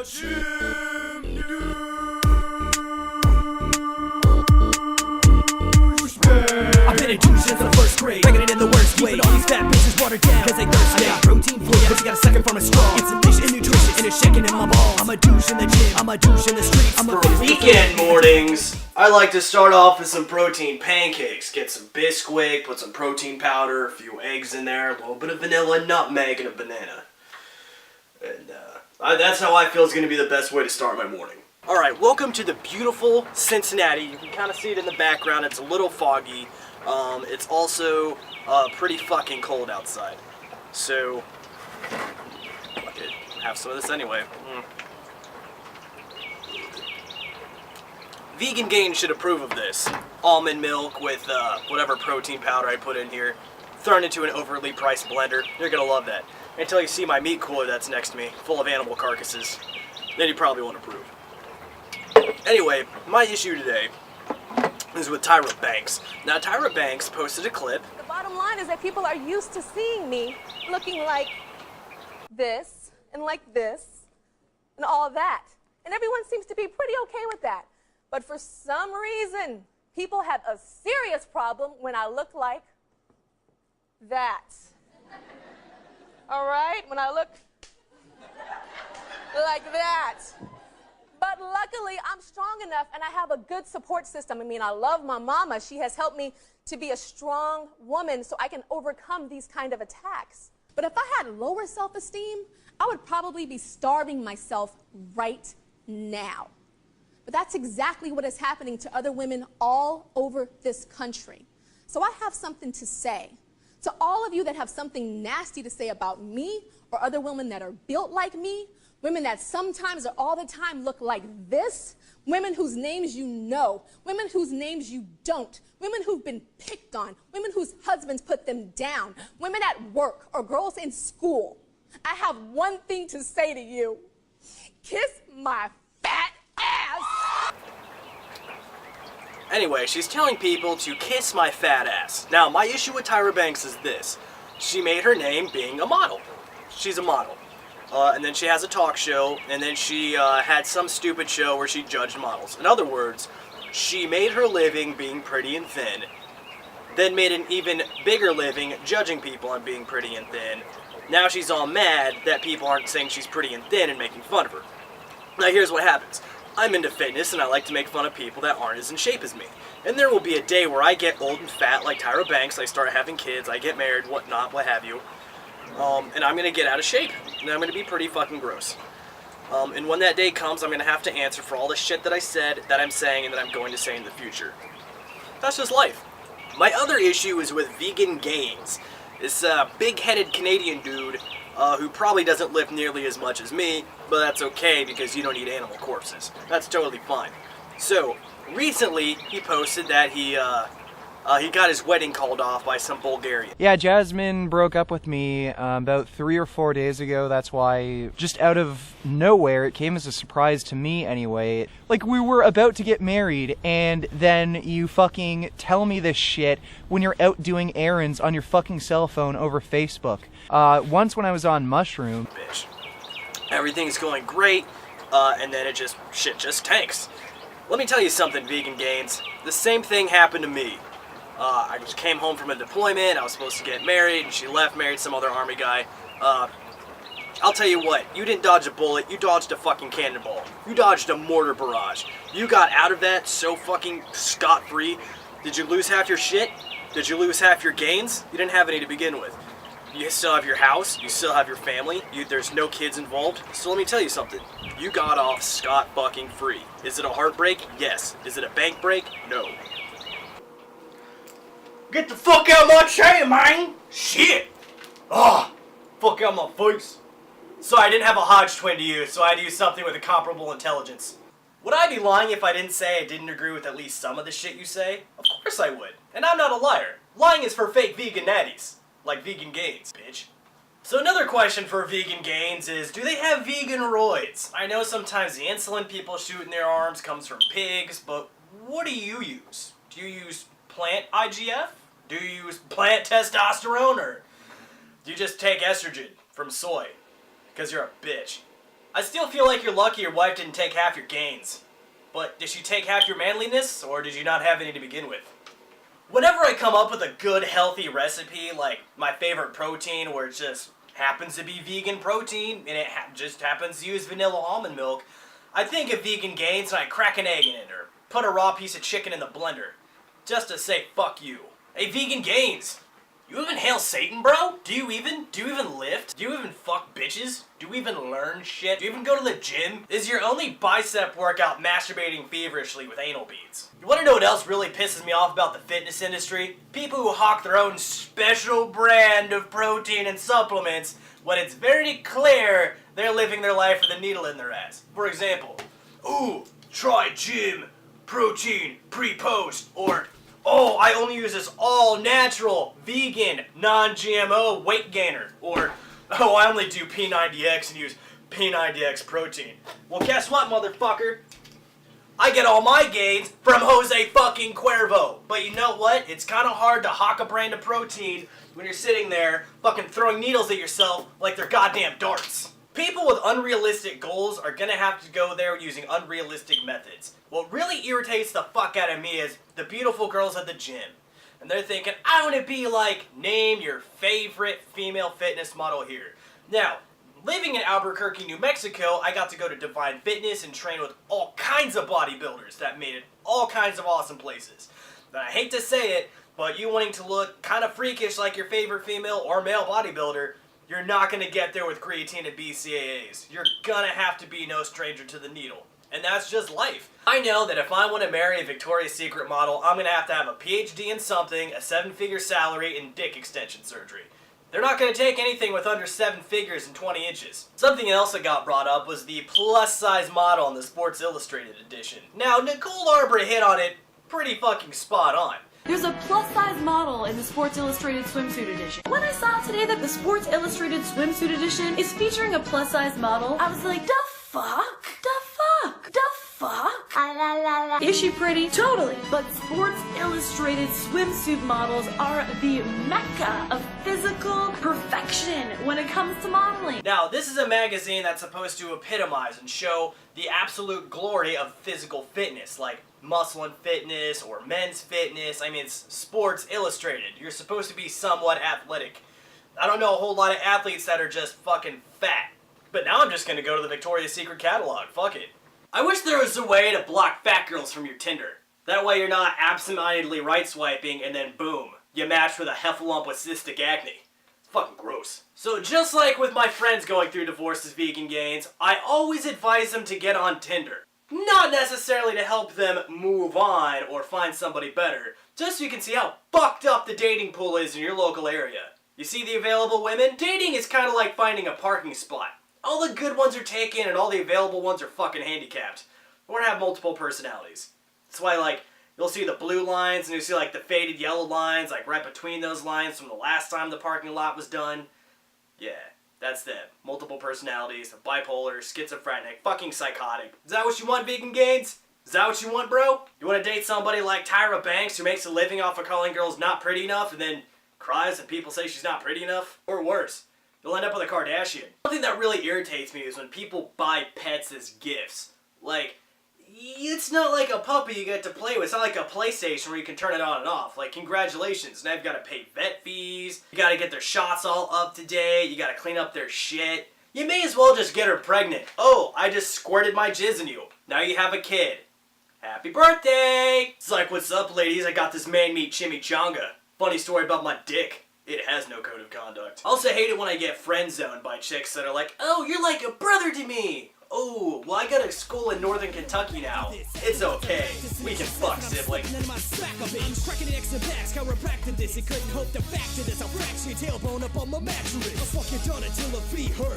GymDouche. I've been a douche since the first grade, bringing it in the worst way. All these fat bitches watered down, cause they thirsty. I got protein for you, but you got a second from a straw. It's efficient and nutritious, and it's shaking in my balls. I'm a douche in the gym, I'm a douche in the streets. I'm a For weekend mornings, I like to start off with some protein pancakes. Get some Bisquick, put some protein powder, a few eggs in there, a little bit of vanilla, nutmeg, and a banana. And that's how I feel is going to be the best way to start my morning. Alright, welcome to the beautiful Cincinnati. You can kind of see it in the background. It's a little foggy. It's also pretty fucking cold outside. So, fuck it. Have some of this anyway. Vegan Gains should approve of this. Almond milk with whatever protein powder I put in here, thrown into an overly priced blender. You're gonna love that. Until you see my meat cooler that's next to me, full of animal carcasses. Then you probably won't approve. Anyway, my issue today is with Tyra Banks. Now, Tyra Banks posted a clip. The bottom line is that people are used to seeing me looking like this and all that. And everyone seems to be pretty okay with that. But for some reason, people have a serious problem when I look like that. All right? When I look like that. But luckily, I'm strong enough and I have a good support system. I mean, I love my mama. She has helped me to be a strong woman so I can overcome these kind of attacks. But if I had lower self-esteem, I would probably be starving myself right now. But that's exactly what is happening to other women all over this country. So I have something to say. To all of you that have something nasty to say about me or other women that are built like me, women that sometimes or all the time look like this, women whose names you know, women whose names you don't, women who've been picked on, women whose husbands put them down, women at work or girls in school. I have one thing to say to you. Kiss my fat ass. Anyway, she's telling people to kiss my fat ass. Now, my issue with Tyra Banks is this. She made her name being a model. She's a model. And then she has a talk show, and then she had some stupid show where she judged models. In other words, she made her living being pretty and thin, then made an even bigger living judging people on being pretty and thin. Now she's all mad that people aren't saying she's pretty and thin and making fun of her. Now here's what happens. I'm into fitness and I like to make fun of people that aren't as in shape as me. And there will be a day where I get old and fat like Tyra Banks, I start having kids, I get married, whatnot, what have you. And I'm going to get out of shape. And I'm going to be pretty fucking gross. And when that day comes, I'm going to have to answer for all the shit that I said, that I'm saying, and that I'm going to say in the future. That's just life. My other issue is with Vegan Gains. This big-headed Canadian dude who probably doesn't lift nearly as much as me, but that's okay because you don't eat animal corpses. That's totally fine. So, recently, he posted that he got his wedding called off by some Bulgarian. Yeah, Jasmine broke up with me about 3 or 4 days ago. That's why, just out of nowhere, it came as a surprise to me anyway. Like, we were about to get married, and then you fucking tell me this shit when you're out doing errands on your fucking cell phone over Facebook. Once when I was on mushroom. Bitch. Everything's going great, and then shit just tanks. Let me tell you something, Vegan Gains. The same thing happened to me. I just came home from a deployment, I was supposed to get married, and she left, married some other army guy. I'll tell you what, you didn't dodge a bullet, you dodged a fucking cannonball. You dodged a mortar barrage. You got out of that so fucking scot-free. Did you lose half your shit? Did you lose half your gains? You didn't have any to begin with. You still have your house, you still have your family, there's no kids involved. So let me tell you something, you got off scot-fucking-free. Is it a heartbreak? Yes. Is it a bank break? No. Get the fuck out of my chair, man! Shit! Fuck out my face. Sorry, I didn't have a Hodge twin to use, so I had to use something with a comparable intelligence. Would I be lying if I didn't say I didn't agree with at least some of the shit you say? Of course I would. And I'm not a liar. Lying is for fake vegan natties. Like Vegan Gains, bitch. So another question for Vegan Gains is, do they have vegan roids? I know sometimes the insulin people shoot in their arms comes from pigs, but what do you use? Do you use plant IGF? Do you use plant testosterone, or do you just take estrogen from soy? Because you're a bitch. I still feel like you're lucky your wife didn't take half your gains. But did she take half your manliness, or did you not have any to begin with? Whenever I come up with a good, healthy recipe, like my favorite protein, where it just happens to be vegan protein, and it just happens to use vanilla almond milk, I think of Vegan Gains and I crack an egg in it, or put a raw piece of chicken in the blender, just to say fuck you. Hey, Vegan Gains! You even hail Satan, bro? Do you even lift? Do you even fuck bitches? Do you even learn shit? Do you even go to the gym? Is your only bicep workout masturbating feverishly with anal beads? You wanna know what else really pisses me off about the fitness industry? People who hawk their own special brand of protein and supplements when it's very clear they're living their life with a needle in their ass. For example, ooh, try gym, protein, pre-post, or oh, I only use this all-natural, vegan, non-GMO weight gainer. Or, oh, I only do P90X and use P90X protein. Well, guess what, motherfucker? I get all my gains from Jose fucking Cuervo. But you know what? It's kind of hard to hawk a brand of protein when you're sitting there fucking throwing needles at yourself like they're goddamn darts. People with unrealistic goals are gonna have to go there using unrealistic methods. What really irritates the fuck out of me is the beautiful girls at the gym. And they're thinking, I want to be like, name your favorite female fitness model here. Now, living in Albuquerque, New Mexico, I got to go to Divine Fitness and train with all kinds of bodybuilders that made it all kinds of awesome places. And I hate to say it, but you wanting to look kind of freakish like your favorite female or male bodybuilder, you're not going to get there with creatine and BCAAs. You're going to have to be no stranger to the needle. And that's just life. I know that if I want to marry a Victoria's Secret model, I'm going to have a PhD in something, a 7-figure salary, and dick extension surgery. They're not going to take anything with under 7 figures and 20 inches. Something else that got brought up was the plus-size model in the Sports Illustrated edition. Now, Nicole Arbor hit on it pretty fucking spot on. There's a plus-size model in the Sports Illustrated swimsuit edition. When I saw today that the Sports Illustrated swimsuit edition is featuring a plus-size model, I was like, the fuck? The fuck? The fuck? Is she pretty? Totally. But Sports Illustrated swimsuit models are the mecca of physical perfection when it comes to modeling. Now, this is a magazine that's supposed to epitomize and show the absolute glory of physical fitness, like Muscle and Fitness or Men's Fitness. I mean, it's Sports Illustrated. You're supposed to be somewhat athletic. I don't know a whole lot of athletes that are just fucking fat. But now I'm just gonna go to the Victoria's Secret catalog. Fuck it. I wish there was a way to block fat girls from your Tinder. That way you're not absentmindedly right-swiping and then boom, you match with a heffalump with cystic acne. It's fucking gross. So just like with my friends going through divorce as Vegan Gains, I always advise them to get on Tinder. Not necessarily to help them move on or find somebody better, just so you can see how fucked up the dating pool is in your local area. You see the available women? Dating is kind of like finding a parking spot. All the good ones are taken and all the available ones are fucking handicapped. Or have multiple personalities. That's why, like, you'll see the blue lines and you'll see, like, the faded yellow lines, like, right between those lines from the last time the parking lot was done. Yeah, that's them. Multiple personalities, bipolar, schizophrenic, fucking psychotic. Is that what you want, Vegan Gains? Is that what you want, bro? You want to date somebody like Tyra Banks who makes a living off of calling girls not pretty enough and then cries and people say she's not pretty enough? Or worse, you'll end up with a Kardashian. Something that really irritates me is when people buy pets as gifts. Like, it's not like a puppy you get to play with. It's not like a PlayStation where you can turn it on and off. Like, congratulations. Now you've got to pay vet fees. You got to get their shots all up to date. You got to clean up their shit. You may as well just get her pregnant. Oh, I just squirted my jizz in you. Now you have a kid. Happy birthday! It's like, what's up, ladies? I got this man-meat chimichanga. Funny story about my dick. It has no code of conduct. I also hate it when I get friend-zoned by chicks that are like, oh, you're like a brother to me. Oh, well, I got a school in northern Kentucky now. It's okay. We can fuck, sibling. Cracking X and backs, chiropractic this. It couldn't hope to factor this. I'll fracture your tailbone up on my mattress. I'm fucking done until the feet hurt.